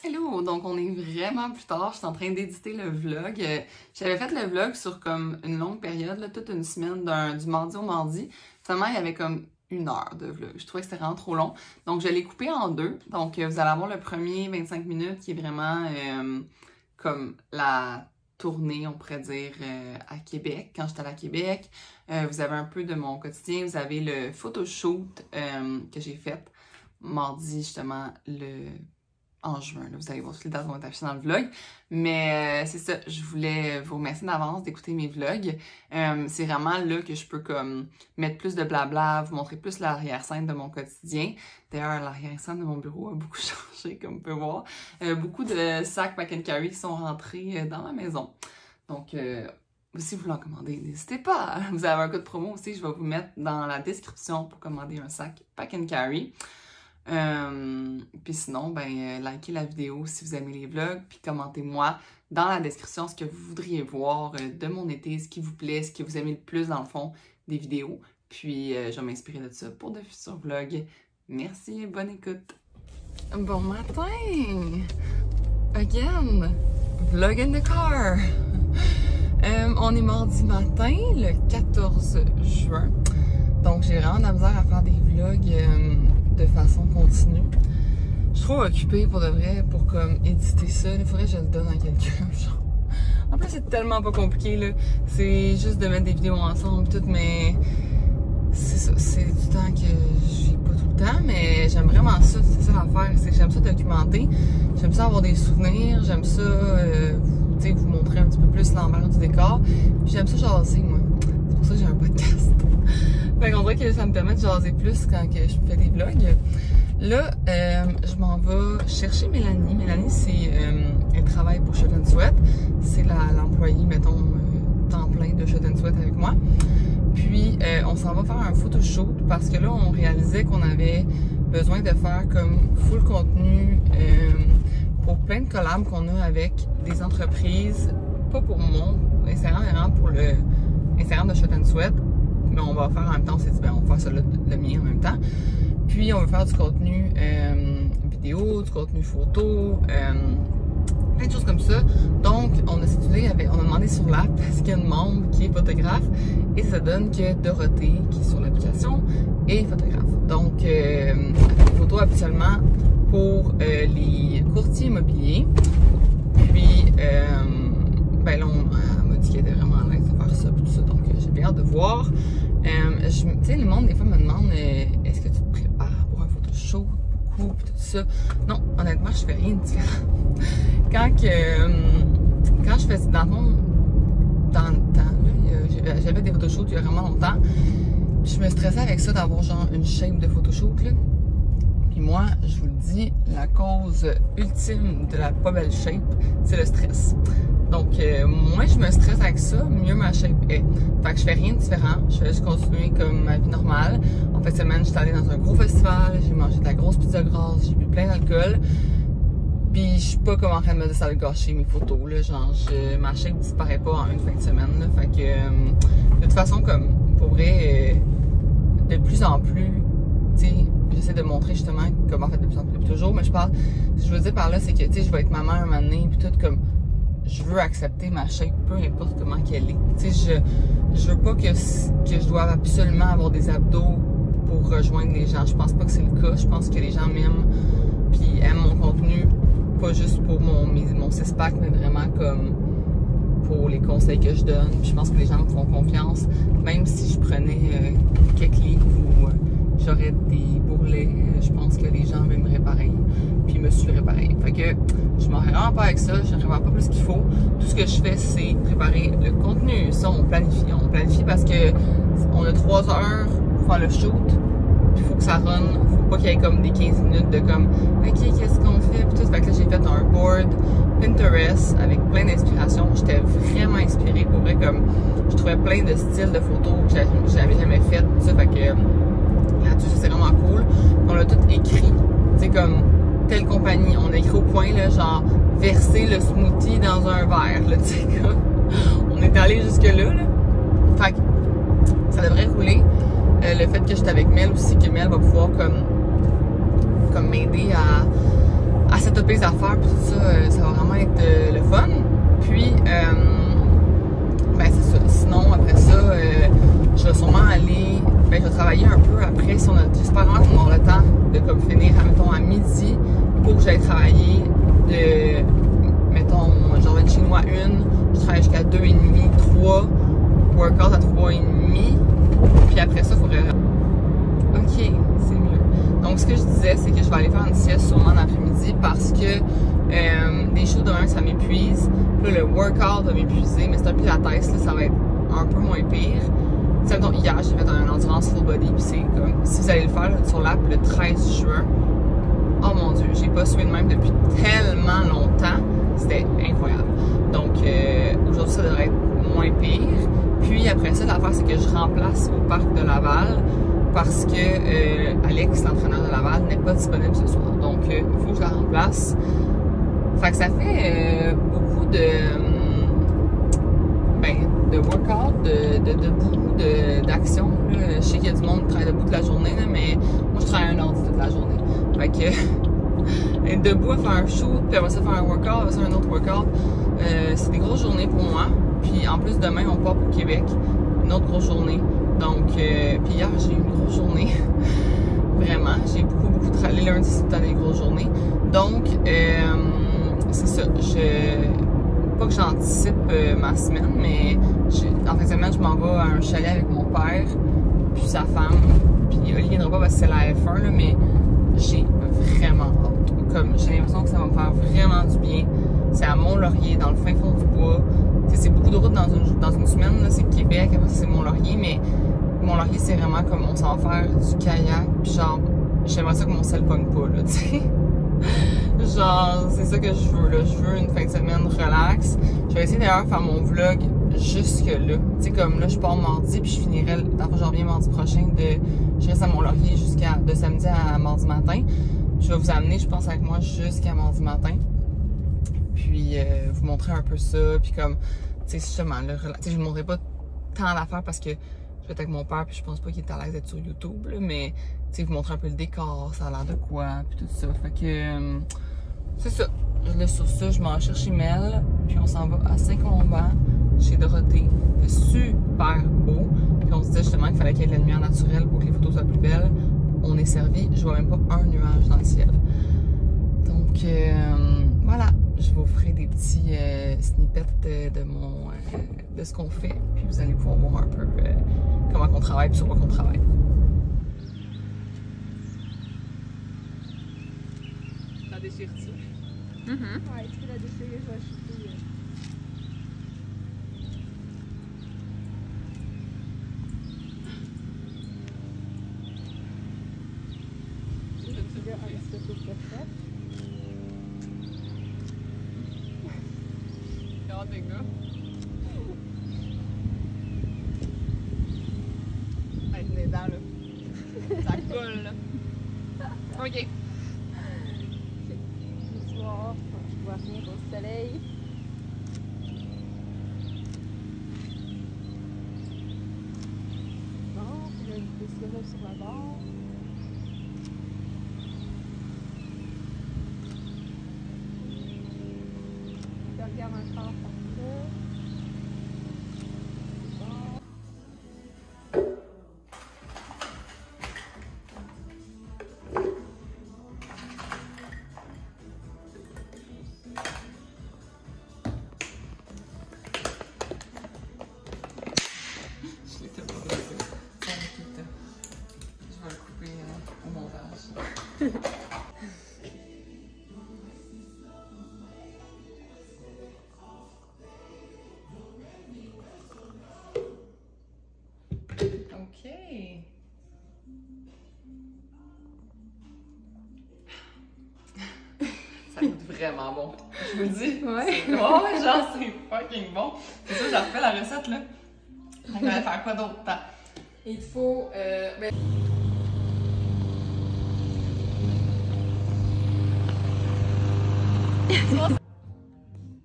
Hello! Donc on est vraiment plus tard, je suis en train d'éditer le vlog. J'avais fait le vlog sur comme une longue période, là, toute une semaine, du mardi au mardi. Finalement, il y avait comme 1 heure de vlog. Je trouvais que c'était vraiment trop long. Donc je l'ai coupé en deux. Donc vous allez avoir le premier 25 minutes qui est vraiment comme la tournée, on pourrait dire, à Québec, quand j'étais à Québec. Vous avez un peu de mon quotidien. Vous avez le photoshoot que j'ai fait mardi, justement, en juin. Là, vous allez voir toutes les dates vont être affichées dans le vlog. Mais c'est ça, je voulais vous remercier d'avance d'écouter mes vlogs. C'est vraiment là que je peux comme mettre plus de blabla, vous montrer plus l'arrière-scène de mon quotidien. D'ailleurs, l'arrière-scène de mon bureau a beaucoup changé, comme vous pouvez voir. Beaucoup de sacs pack and carry qui sont rentrés dans ma maison. Donc, si vous voulez en commander, n'hésitez pas. Vous avez un code promo aussi, je vais vous mettre dans la description pour commander un sac pack and carry. Puis sinon, ben, likez la vidéo si vous aimez les vlogs, puis commentez-moi dans la description ce que vous voudriez voir de mon été, ce qui vous plaît, ce que vous aimez le plus dans le fond des vidéos. Puis je vais m'inspirer de ça pour de futurs vlogs. Merci, bonne écoute. Bon matin! Again! Vlog in the car! On est mardi matin, le 14 juin. Donc j'ai vraiment de la misère à faire des vlogs de façon continue. Je suis trop occupée pour de vrai pour comme éditer ça. Il faudrait que je le donne à quelqu'un. En plus, c'est tellement pas compliqué là. C'est juste de mettre des vidéos ensemble tout, mais c'est ça. C'est du temps que j'ai pas tout le temps, mais j'aime vraiment ça. C'est ça l'affaire. C'est que j'aime ça documenter. J'aime ça avoir des souvenirs. J'aime ça vous montrer un petit peu plus l'envers du décor. Puis j'aime ça jaser, moi. C'est pour ça que j'ai un podcast. Fait qu'on dirait que ça me permet de jaser plus quand que je fais des vlogs. Là, je m'en vais chercher Mélanie. Mélanie, c'est elle travaille pour Shot & Sweat. C'est l'employée, mettons, temps plein de Shot & Sweat avec moi. Puis, on s'en va faire un photoshoot parce que là, on réalisait qu'on avait besoin de faire comme full contenu pour plein de collabs qu'on a avec des entreprises, pas pour mon Instagram, mais vraiment pour le Instagram de Shot & Sweat. Mais on va faire en même temps, on s'est dit, ben, on va faire ça le mien en même temps. Puis on va faire du contenu vidéo, du contenu photo, plein de choses comme ça. Donc, on a cédulé, on a demandé sur l'app parce qu'il y a une membre qui est photographe et ça donne que Dorothée, qui est sur l'application, est photographe. Donc, elle fait des photos habituellement pour les courtiers immobiliers. Puis, ben là, elle m'a dit qu'elle était vraiment à l'aise de faire ça et tout ça. Donc, j'ai bien hâte de voir. Tu sais, le monde, des fois, me demande est-ce que tu te prépares pour un photoshoot, coupe, tout ça. Non, honnêtement, je fais rien de différent. Quand je fais, dans le fond, dans le temps, j'avais des photoshoots il y a vraiment longtemps. Je me stressais avec ça d'avoir genre une shape de photoshoot, là. Puis moi, je vous le dis, la cause ultime de la pas belle shape, c'est le stress. Donc, moins je me stresse avec ça, mieux ma shape est. Fait que je fais rien de différent. Je vais juste continuer comme ma vie normale. En fin de semaine, j'étais allée dans un gros festival, j'ai mangé de la grosse pizza grasse, j'ai bu plein d'alcool. Puis, je suis pas comme en train de me dire ça va gâcher mes photos, là. Genre, ma shape disparaît pas en une fin de semaine, là. Fait que, de toute façon, comme, pour vrai, de plus en plus, tu sais, j'essaie de montrer justement comment faire de plus en plus toujours. Mais je parle, ce que je veux dire par là, c'est que, tu sais, je vais être maman un moment donné, puis tout comme, je veux accepter ma shape, peu importe comment qu'elle est. Tu sais, je veux pas que je doive absolument avoir des abdos pour rejoindre les gens. Je pense pas que c'est le cas. Je pense que les gens m'aiment, puis aiment mon contenu, pas juste pour mon six-pack, mais vraiment comme pour les conseils que je donne. Puis je pense que les gens me font confiance, même si je prenais quelques livres ou j'aurais des bourrelets, je pense que les gens m'aimeraient pareil, puis me suivraient pareil. Fait que je m'en vraiment pas avec ça, je ne prépare pas plus qu'il faut. Tout ce que je fais, c'est préparer le contenu. Ça, on planifie. On planifie parce que on a 3 heures pour faire le shoot, puis il faut que ça run. Faut pas qu'il y ait comme des 15 minutes de comme OK, qu'est-ce qu'on fait? Puis tout. Fait que là, j'ai fait un board Pinterest avec plein d'inspiration. J'étais vraiment inspirée pour vrai, comme je trouvais plein de styles de photos que j'avais jamais fait. Tout ça, fait que là-dessus, c'est vraiment cool. On a tout écrit. C'est comme telle compagnie. On a écrit au point, là, genre, verser le smoothie dans un verre, là, tu sais, comme. On est allé jusque-là, là. Fait que ça devrait rouler. Le fait que j'étais avec Mel aussi, que Mel va pouvoir, comme m'aider à setuper les affaires, puis tout ça, ça va vraiment être le fun. Puis, ben c'est ça. Sinon, après ça, je vais sûrement aller, ben je vais travailler un peu après. Si j'espère vraiment qu'on aura le temps de comme finir, mettons, à midi, pour que j'aille travailler de, mettons, genre de chez moi je travaille jusqu'à 2h30, 3, workout à 3h30, puis après ça, il faudrait... Ok, c'est mieux. Donc, ce que je disais, c'est que je vais aller faire une sieste sûrement l'après-midi parce que les shows demain, ça m'épuise. Puis là, le workout va m'épuiser, mais c'est un pilates, là, ça va être un peu moins pire. T'sais, donc, hier, j'ai fait un endurance full body, puis c'est comme, si vous allez le faire là, sur l'app le 13 juin, oh mon Dieu, j'ai pas suivi de même depuis tellement longtemps. C'était incroyable. Donc, aujourd'hui, ça devrait être moins pire. Puis après ça, l'affaire, c'est que je remplace au parc de Laval parce que Alex, l'entraîneur de Laval, n'est pas disponible ce soir. Donc, il faut que je la remplace. Fait que ça fait beaucoup de workout, de debout, d'action. Je sais qu'il y a du monde qui travaille debout toute la journée, là, mais moi, je travaille un ordi toute la journée. Fait que être debout à faire un shoot, puis après ça faire un workout, après ça un autre workout, c'est des grosses journées pour moi. Puis en plus, demain, on part pour Québec, une autre grosse journée. Donc, puis hier, j'ai eu une grosse journée. Vraiment, j'ai beaucoup travaillé. Lundi, c'était des grosses journées. Donc, c'est ça. Pas que j'anticipe ma semaine, mais en fin de semaine, je m'en vais à un chalet avec mon père, puis sa femme. Puis Oli viendra pas parce que c'est la F1, là, mais j'ai vraiment hâte. Comme j'ai l'impression que ça va me faire vraiment du bien. C'est à Mont-Laurier, dans le fin fond du bois. C'est beaucoup de routes dans une semaine, c'est Québec, après ça c'est Mont-Laurier, mais Mont-Laurier c'est vraiment comme on s'en va faire du kayak, puis genre, j'aimerais ça que mon sel pogne pas, là, tu sais. Genre, c'est ça que je veux, là. Je veux une fin de semaine relax. Je vais essayer d'ailleurs de faire mon vlog jusque là. Tu sais, comme là, je pars mardi, puis je finirai, d'abord, j'en reviens mardi prochain, je reste à Mont-Laurier de samedi à mardi matin. Je vais vous amener, je pense, avec moi jusqu'à mardi matin. Puis, vous montrer un peu ça, puis comme, tu sais, justement, là, tu sais, je vous montrerai pas tant d'affaires parce que je vais être avec mon père, puis je pense pas qu'il est à l'aise d'être sur YouTube, là, mais, tu sais, vous montrer un peu le décor, ça a l'air de quoi, puis tout ça. Fait que, c'est ça. Je laisse sur ça, je m'en cherche Mel, puis on s'en va à Saint-Colomban, chez Dorothée. C'est super beau. Puis on se disait justement qu'il fallait qu'il y ait de la lumière naturelle pour que les photos soient plus belles. On est servi, je vois même pas un nuage dans le ciel. Donc, voilà. Je vous ferai des petits snippets de ce qu'on fait, puis vous allez pouvoir voir un peu comment on travaille, puis sur quoi on travaille. La déchire-tu? Ouais, tu peux la déchirer, je vais acheter. Un petit peu plus de fête. Regarde les gars. Avec les dents là. Ça colle là. Ok. Le soir, je vois rien au soleil. Bon, il y a une pousse sur la barre. Je regarde encore par là. Ok. Ça goûte vraiment bon. Je vous le dis. Ouais. Ouais, genre c'est fucking bon. C'est ça, j'ai refait la recette là. On va faire quoi d'autre? Il te faut.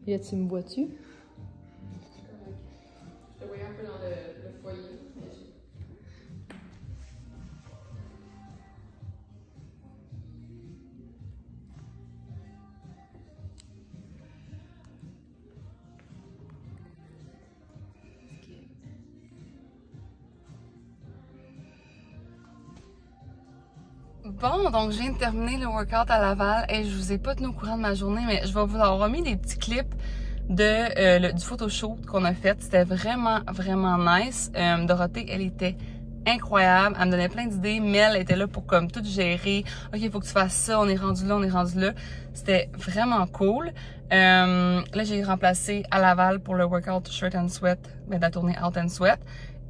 Là, tu me vois-tu? Je te voyais un peu dans le foyer. Bon, donc je viens de terminer le workout à Laval et je vous ai pas tenu au courant de ma journée, mais je vais vous avoir remis des petits clips de du photoshoot qu'on a fait. C'était vraiment, vraiment nice. Dorothée, elle était incroyable. Elle me donnait plein d'idées. Mel était là pour comme tout gérer. OK, il faut que tu fasses ça. On est rendu là, on est rendu là. C'était vraiment cool. Là, j'ai remplacé à Laval pour le workout Shirt and Sweat, de la tournée Out and Sweat.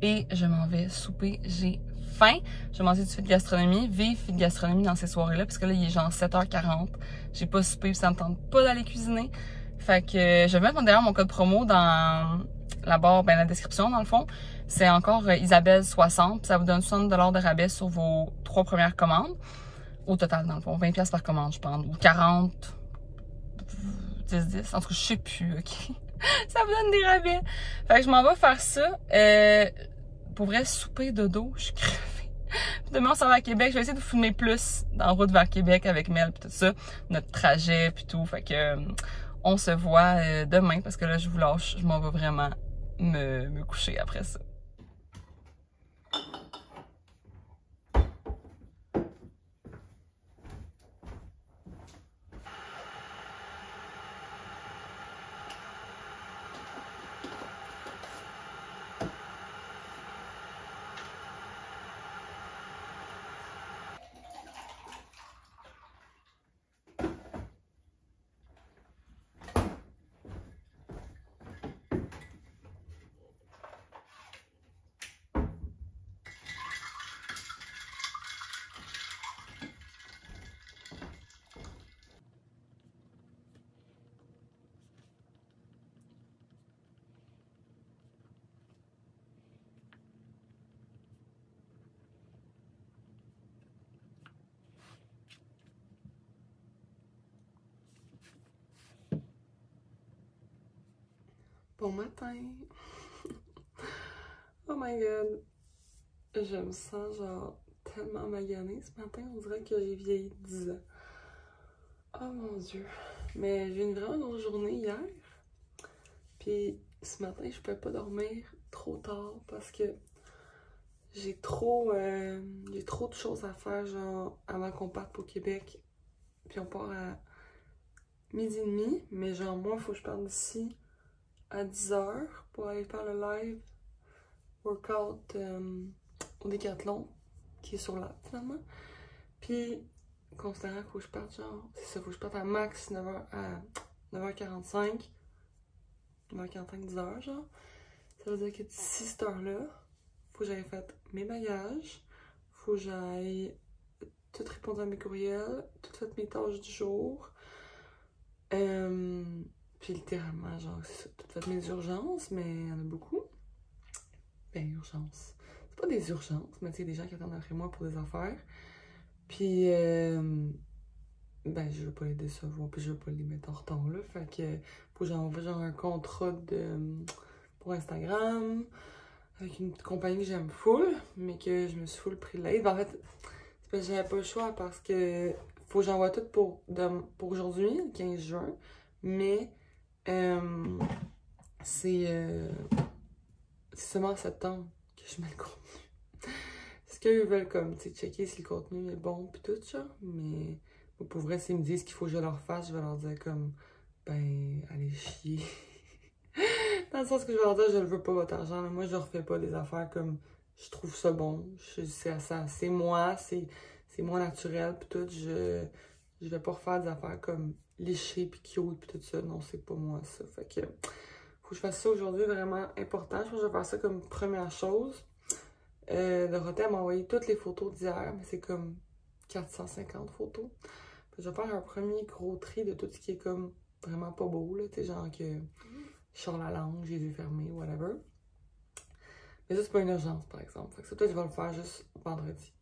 Et je m'en vais souper. J'ai faim. Je vais manger du fit gastronomie. Vive fit gastronomie dans ces soirées-là. Parce que là, il est genre 7h40. J'ai pas soupé, puis ça me tente pas d'aller cuisiner. Fait que je vais mettre d'ailleurs mon code promo dans la barre, ben la description dans le fond. C'est encore Isabelle 60. Ça vous donne 60$ de rabais sur vos 3 premières commandes. Au total, dans le fond. 20$ par commande, je pense. Ou 40. 10. En tout cas, je sais plus, OK? Ça vous donne des rabais. Fait que je m'en vais faire ça. Pour vrai, souper dodo, je suis crevée. Puis demain, on s'en va à Québec. Je vais essayer de vous filmer plus en route vers Québec avec Mel puis tout ça. Notre trajet puis tout. Fait que on se voit demain parce que là, je vous lâche. Je m'en vais vraiment me coucher après ça. Bon matin! Oh my god! Je me sens genre tellement maganée ce matin, on dirait que j'ai vieilli de 10 ans. Oh mon dieu! Mais j'ai eu une vraiment grosse journée hier. Puis ce matin, je pouvais pas dormir trop tard parce que j'ai trop de choses à faire genre avant qu'on parte pour Québec. Puis on part à 12h30, mais genre moi, il faut que je parte d'ici à 10h pour aller faire le live workout au Décathlon qui est sur l'app finalement. Puis considérant qu'il faut que je parte genre, c'est ça, faut que je parte à max 9h à 9h45, 9h45, 10h genre. Ça veut dire que d'ici cette heure-là, faut que j'aille fait mes bagages, faut que j'aille tout répondre à mes courriels, tout fait mes tâches du jour. Puis littéralement, genre, c'est ça, tout fait mes urgences, mais il y en a beaucoup. Ben, urgences. C'est pas des urgences, mais tu sais, des gens qui attendent après moi pour des affaires. Puis, ben, je veux pas les décevoir, puis je veux pas les mettre en retard, là. Fait que, faut que j'envoie genre un contrat pour Instagram, avec une compagnie que j'aime full, mais que je me suis full pris l'aide. En fait, c'est parce que j'avais pas le choix parce que faut que j'envoie tout pour aujourd'hui, le 15 juin, mais c'est seulement en septembre que je mets le contenu. Parce qu'eux veulent comme, tu sais, checker si le contenu est bon pis tout ça, mais pour vrai, s'ils me disent qu'il faut que je leur fasse, je vais leur dire comme, ben, allez chier. Dans le sens que je vais leur dire, je ne veux pas votre argent, mais moi je refais pas des affaires comme, je trouve ça bon, c'est moi, c'est moi naturel pis tout, je vais pas refaire des affaires comme lécher pis cute pis tout ça, non, c'est pas moi ça, fait que faut que je fasse ça aujourd'hui, vraiment important. Je pense que je vais faire ça comme première chose. Dorothée m'a envoyé toutes les photos d'hier, mais c'est comme 450 photos. Puis je vais faire un premier gros tri de tout ce qui est comme vraiment pas beau, là, tu sais, genre que je sors la langue, j'ai les yeux fermés, whatever. Mais ça, c'est pas une urgence, par exemple. Fait que ça, peut-être, je vais le faire juste vendredi.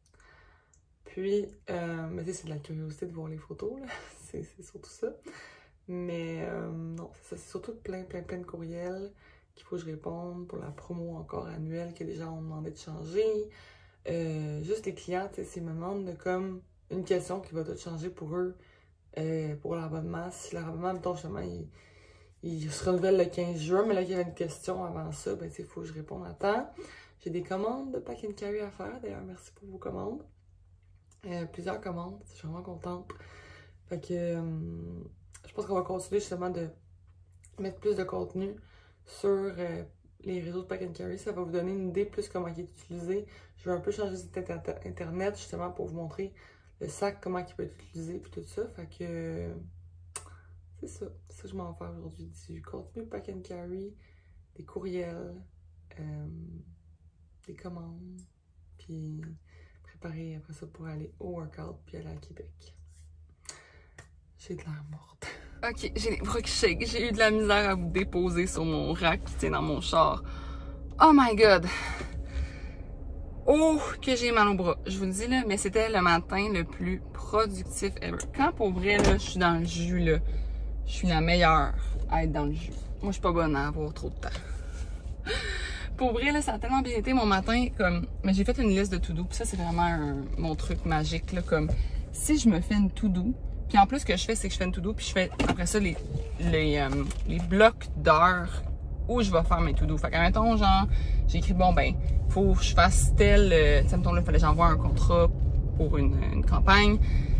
Puis, mais tu sais, c'est de la curiosité de voir les photos, là. C'est surtout ça. Mais non, c'est surtout plein de courriels qu'il faut que je réponde pour la promo encore annuelle que les gens ont demandé de changer. Juste les clients, tu sais, s'ils me demandent de comme une question qui va tout changer pour eux, pour l'abonnement. Si leur abonnement, mettons, justement, il se renouvelle le 15 juin, mais là, il y avait une question avant ça, ben, tu sais, il faut que je réponde à temps. J'ai des commandes de pack and carry à faire, d'ailleurs, merci pour vos commandes. Plusieurs commandes, je suis vraiment contente. Fait que je pense qu'on va continuer justement de mettre plus de contenu sur les réseaux de Pack and Carry. Ça va vous donner une idée plus comment il est utilisé. Je vais un peu changer le site internet justement pour vous montrer le sac, comment il peut être utilisé puis tout ça. Fait que c'est ça. C'est ça que je m'en vais faire aujourd'hui. Du contenu Pack and Carry, des courriels, des commandes, puis préparer après ça pour aller au workout puis aller à Québec. J'ai de l'air morte. Ok, j'ai les bras qui shake. J'ai eu de la misère à vous déposer sur mon rack qui tient dans mon char. Oh my god! Oh, que j'ai mal au bras. Je vous le dis là, mais c'était le matin le plus productif ever. Quand pour vrai, là, je suis dans le jus, là, je suis la meilleure à être dans le jus. Moi, je suis pas bonne à avoir trop de temps. Pour vrai, là, ça a tellement bien été mon matin, comme... Mais j'ai fait une liste de to-do, puis ça, c'est vraiment mon truc magique, là, comme... Si je me fais une to-do, puis en plus, ce que je fais, c'est que je fais une to-do, puis je fais, après ça, les blocs d'heures où je vais faire mes to-do. Fait qu'admettons, genre, j'ai écrit, bon, ben, faut que je fasse tel... tu sais, mettons, là, il fallait que j'envoie un contrat pour une campagne,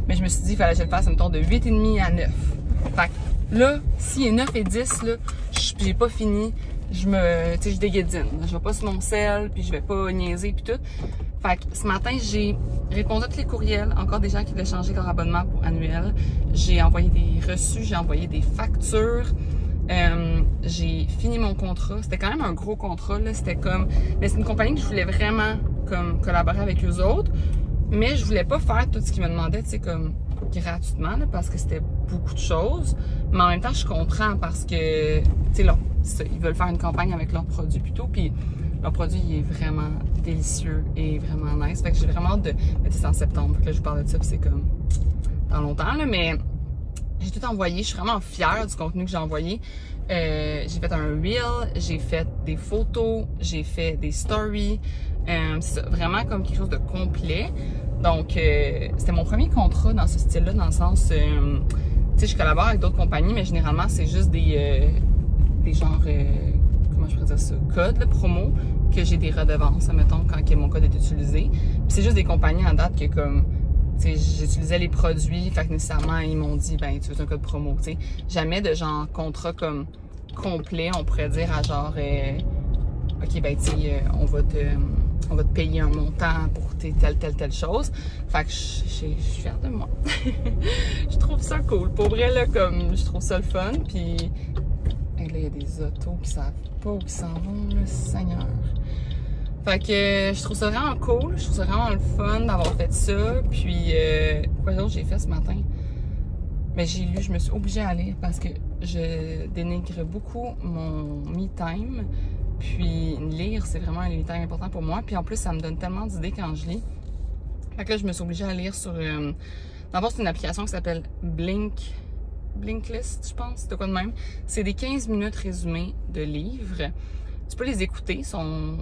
mais je me suis dit, il fallait que je le fasse, mettons, de 8h30 à 9. Fait que là, s'il est 9 et 10, là, j'ai pas fini, je déguédine. Je vais pas sur mon sel, puis je vais pas niaiser, puis tout. Fait que ce matin, j'ai répondu à tous les courriels, encore des gens qui voulaient changer leur abonnement pour annuel. J'ai envoyé des reçus, j'ai envoyé des factures. J'ai fini mon contrat. C'était quand même un gros contrat, là. C'était comme... Mais c'est une compagnie que je voulais vraiment comme collaborer avec eux autres. Mais je voulais pas faire tout ce qu'ils me demandaient, tu sais, comme gratuitement, là, parce que c'était beaucoup de choses. Mais en même temps, je comprends parce que, tu sais, ils veulent faire une campagne avec leurs produits plutôt. Puis leur produit, il est vraiment délicieux et vraiment nice. Fait que j'ai vraiment hâte de... C'est en septembre, que là, je vous parle de ça, puis c'est comme dans longtemps, là, mais j'ai tout envoyé. Je suis vraiment fière du contenu que j'ai envoyé. J'ai fait un reel, j'ai fait des photos, j'ai fait des stories. C'est vraiment comme quelque chose de complet. Donc, c'était mon premier contrat dans ce style-là, dans le sens... tu sais, je collabore avec d'autres compagnies, mais généralement, c'est juste des genres... comment je pourrais dire ça? Codes, là, promo, que j'ai des redevances, admettons, quand mon code est utilisé. Puis c'est juste des compagnies en date que, comme... Tu sais, j'utilisais les produits, fait que nécessairement, ils m'ont dit, ben, tu veux un code promo, tu sais. Jamais de genre contrat comme complet, on pourrait dire à genre... OK, ben, tu sais, on va te payer un montant pour telle chose. Fait que je suis fière de moi. Je trouve ça cool. Pour vrai, là, comme, je trouve ça le fun. Puis, là, il y a des autos qui savent pas où ils s'en vont, là, Seigneur. Fait que je trouve ça vraiment cool. Je trouve ça vraiment le fun d'avoir fait ça. Puis, quoi d'autre j'ai fait ce matin? Mais j'ai lu, je me suis obligée à lire parce que je dénigre beaucoup mon me-time. Puis lire, c'est vraiment un me-time important pour moi. Puis en plus, ça me donne tellement d'idées quand je lis. Fait que là, je me suis obligée à lire sur... D'abord, c'est une application qui s'appelle Blinkist, je pense. C'est de quoi de même. C'est des 15 minutes résumés de livres. Tu peux les écouter, ils sont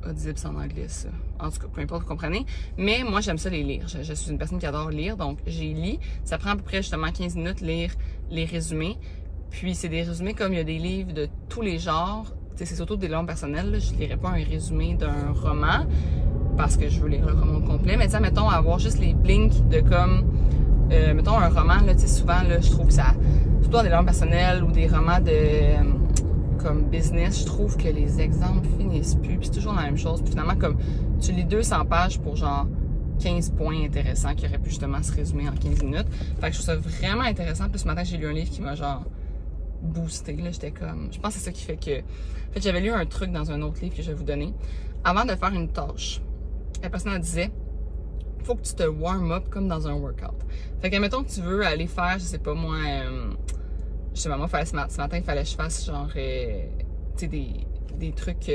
audibles, c'est en anglais, ça. En tout cas, peu importe, vous comprenez. Mais moi, j'aime ça les lire. Je suis une personne qui adore lire, donc j'ai lu. Ça prend à peu près justement 15 minutes lire les résumés. Puis c'est des résumés comme il y a des livres de tous les genres. C'est surtout des longs personnels. Là. Je ne lirai pas un résumé d'un roman parce que je veux lire le roman complet. Mais tu sais, mettons, avoir juste les blinks de comme... mettons, un roman, là, tu sais, souvent, là, je trouve que ça... Surtout dans des longs personnels ou des romans de... comme business, je trouve que les exemples finissent plus. Puis c'est toujours la même chose. Puis finalement, comme tu lis 200 pages pour genre 15 points intéressants qui auraient pu justement se résumer en 15 minutes. Fait que je trouve ça vraiment intéressant. Puis ce matin, j'ai lu un livre qui m'a genre boosté. Là, j'étais comme... Je pense que c'est ça qui fait que... En fait, j'avais lu un truc dans un autre livre que je vais vous donner. Avant de faire une tâche, la personne elle disait, faut que tu te warm up comme dans un workout. Fait que, mettons que tu veux aller faire, je sais pas moi... je sais pas, moi, ce matin, il fallait que je fasse genre, tu sais, des trucs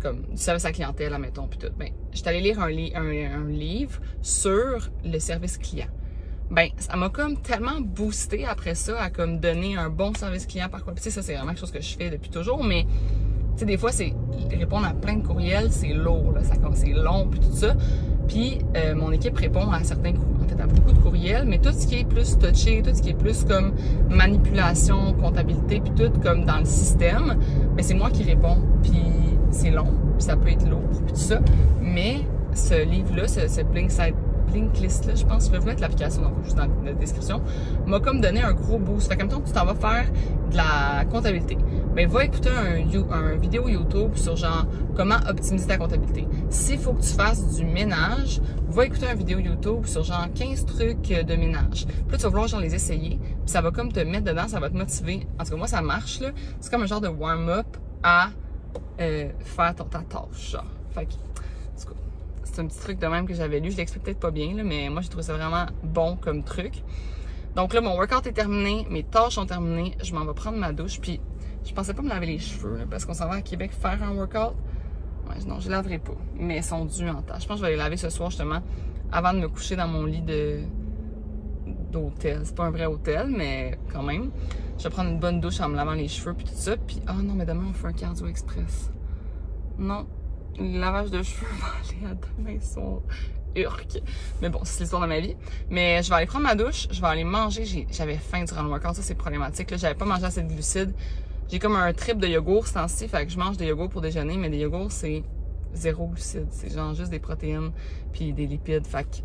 comme du service à la clientèle, admettons, puis tout. Ben, j'étais allée lire un livre sur le service client. Ben, ça m'a comme tellement boosté après ça à comme donner un bon service client par quoi. Puis tu sais, ça, c'est vraiment quelque chose que je fais depuis toujours, mais tu sais, des fois, c'est répondre à plein de courriels, c'est lourd, là, c'est long, puis tout ça. Puis mon équipe répond à certains en fait à beaucoup de courriels, mais tout ce qui est plus touché, tout ce qui est plus comme manipulation, comptabilité, puis tout comme dans le système, ben c'est moi qui réponds. Puis c'est long, puis ça peut être lourd, puis tout ça. Mais ce livre-là, ce Blinkist-là, je pense que je vais vous mettre l'application dans la description, m'a comme donné un gros boost. Fait que, mettons que tu t'en vas faire de la comptabilité. Ben, va écouter un vidéo YouTube sur genre comment optimiser ta comptabilité. S'il faut que tu fasses du ménage, va écouter une vidéo YouTube sur genre 15 trucs de ménage. Puis là, tu vas vouloir genre les essayer. Puis ça va comme te mettre dedans, ça va te motiver. En tout cas, moi, ça marche, là. C'est comme un genre de warm-up à faire ta tâche, genre. Fait que, c'est un petit truc de même que j'avais lu. Je l'explique peut-être pas bien, là, mais moi, j'ai trouvé ça vraiment bon comme truc. Donc là, mon workout est terminé. Mes tâches sont terminées. Je m'en vais prendre ma douche. Puis, je pensais pas me laver les cheveux, là, parce qu'on s'en va à Québec faire un workout. Ouais, non, je les laverai pas. Mais ils sont dus en tâche. Je pense que je vais les laver ce soir, justement, avant de me coucher dans mon lit d'hôtel. C'est pas un vrai hôtel, mais quand même. Je vais prendre une bonne douche en me lavant les cheveux, puis tout ça. Puis, ah non, mais demain, on fait un cardio express. Non. Le lavage de cheveux va aller à demain soir. Urk. Mais bon, c'est l'histoire de ma vie. Mais je vais aller prendre ma douche, je vais aller manger. J'avais faim durant le workout, ça c'est problématique. J'avais pas mangé assez de glucides. J'ai comme un trip de yogourt ce temps-ci, fait que je mange des yogourts pour déjeuner, mais des yogourts c'est 0 glucides. C'est genre juste des protéines puis des lipides. Fait que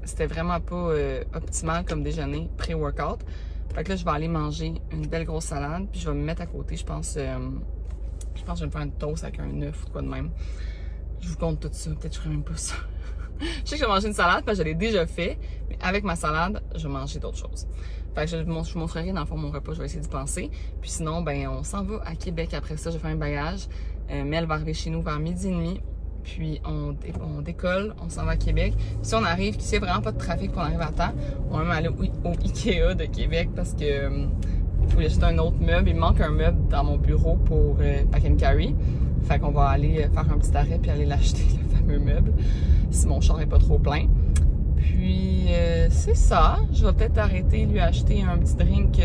c'était vraiment pas optimal comme déjeuner pré-workout. Fait que là, je vais aller manger une belle grosse salade, puis je vais me mettre à côté, je pense que je vais me faire une toast avec un œuf ou quoi de même. Je vous compte tout ça. Peut-être que je ferai même pas ça. Je sais que je vais manger une salade parce que je l'ai déjà fait. Mais avec ma salade, je vais manger d'autres choses. Fait que je vous montrerai dans le fond mon repas. Je vais essayer d'y penser. Puis sinon, ben on s'en va à Québec après ça. Je vais faire un bagage. Mel va arriver chez nous vers 12h30. Puis on décolle. On s'en va à Québec. Puis si on arrive, s'il n'y a vraiment pas de trafic pour arriver à temps, on va même aller au Ikea de Québec parce que... il faut acheter un autre meuble. Il me manque un meuble dans mon bureau pour Pack and Carry. Fait qu'on va aller faire un petit arrêt puis aller l'acheter, le fameux meuble, si mon char n'est pas trop plein. Puis, c'est ça. Je vais peut-être arrêter, lui acheter un petit drink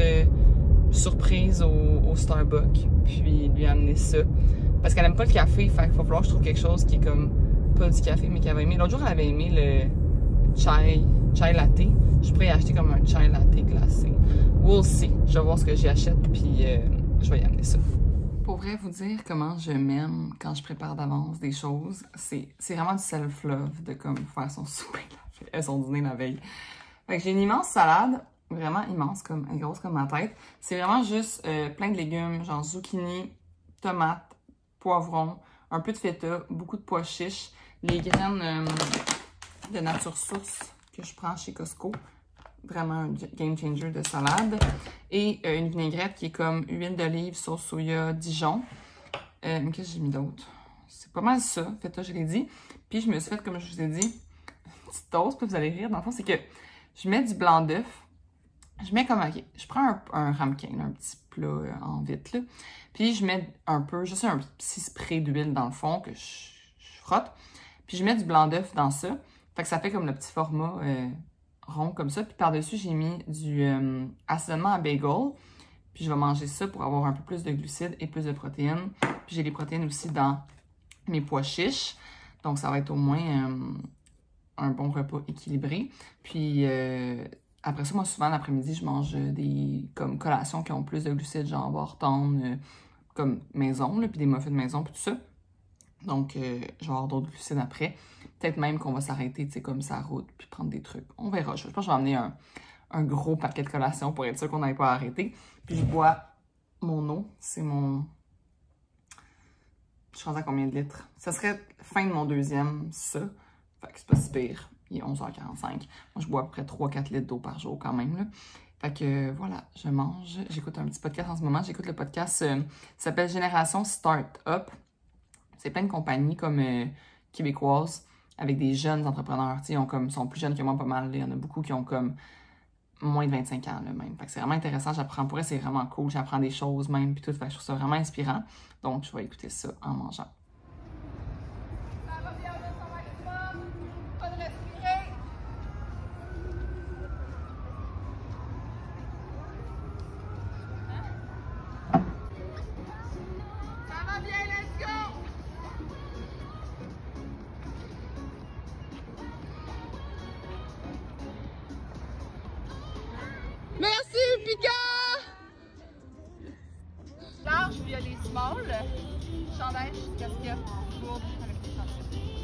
surprise au Starbucks. Puis, lui amener ça. Parce qu'elle n'aime pas le café. Fait qu'il va falloir que je trouve quelque chose qui est comme pas du café, mais qu'elle va aimer. L'autre jour, elle avait aimé le chai latte. Je pourrais y acheter comme un chai latte glacé. We'll see. Je vais voir ce que j'y achète, puis je vais y amener ça. Pour vrai, vous dire comment je m'aime quand je prépare d'avance des choses, c'est vraiment du self-love de comme faire son souper, son dîner la veille. Fait que j'ai une immense salade, vraiment immense, comme grosse comme ma tête. C'est vraiment juste plein de légumes, genre zucchini, tomates, poivrons, un peu de feta, beaucoup de pois chiches, les graines de nature source que je prends chez Costco. Vraiment un game changer de salade. Et une vinaigrette qui est comme huile d'olive, sauce soya, Dijon. Qu'est-ce que j'ai mis d'autre? C'est pas mal ça. Feta, je l'ai dit. Puis je me suis fait, comme je vous ai dit, une petite toast. Puis vous allez rire. Dans le fond, c'est que je mets du blanc d'œuf. Je mets comme, ok, je prends un ramequin, un petit plat en vite, là. Puis je mets un peu, juste un petit spray d'huile dans le fond que je frotte. Puis je mets du blanc d'œuf dans ça. Fait que ça fait comme le petit format rond comme ça. Puis par-dessus, j'ai mis du assaisonnement à bagel. Puis je vais manger ça pour avoir un peu plus de glucides et plus de protéines. Puis j'ai les protéines aussi dans mes pois chiches. Donc ça va être au moins un bon repas équilibré. Puis après ça, moi souvent l'après-midi, je mange des comme collations qui ont plus de glucides, genre Whorton, comme maison, là, puis des muffins de maison, puis tout ça. Donc je vais avoir d'autres glucides après. Peut-être même qu'on va s'arrêter, tu sais, comme ça, route, puis prendre des trucs. On verra. Je pense que je vais amener un gros paquet de collations pour être sûr qu'on n'aille pas arrêter. Puis je bois mon eau. C'est mon... Je pense à combien de litres? Ça serait fin de mon deuxième, ça. Fait que c'est pas si pire. Il est 11h45. Moi, je bois à peu près 3-4 litres d'eau par jour quand même, là. Fait que voilà, je mange. J'écoute un petit podcast en ce moment. J'écoute le podcast qui s'appelle Génération Start-up. C'est plein de compagnies comme québécoises avec des jeunes entrepreneurs. Ils sont plus jeunes que moi pas mal. Il y en a beaucoup qui ont comme moins de 25 ans là, même. Fait que c'est vraiment intéressant. J'apprends pour eux, c'est vraiment cool. J'apprends des choses même. Puis tout. Fait que je trouve ça vraiment inspirant. Donc, je vais écouter ça en mangeant. Ça va bien, on son maximum. Pas de respirer. Ça va bien, let's go! Merci, Pika! Large, il y a les small. chandail, casquette, lourde avec des chaussures.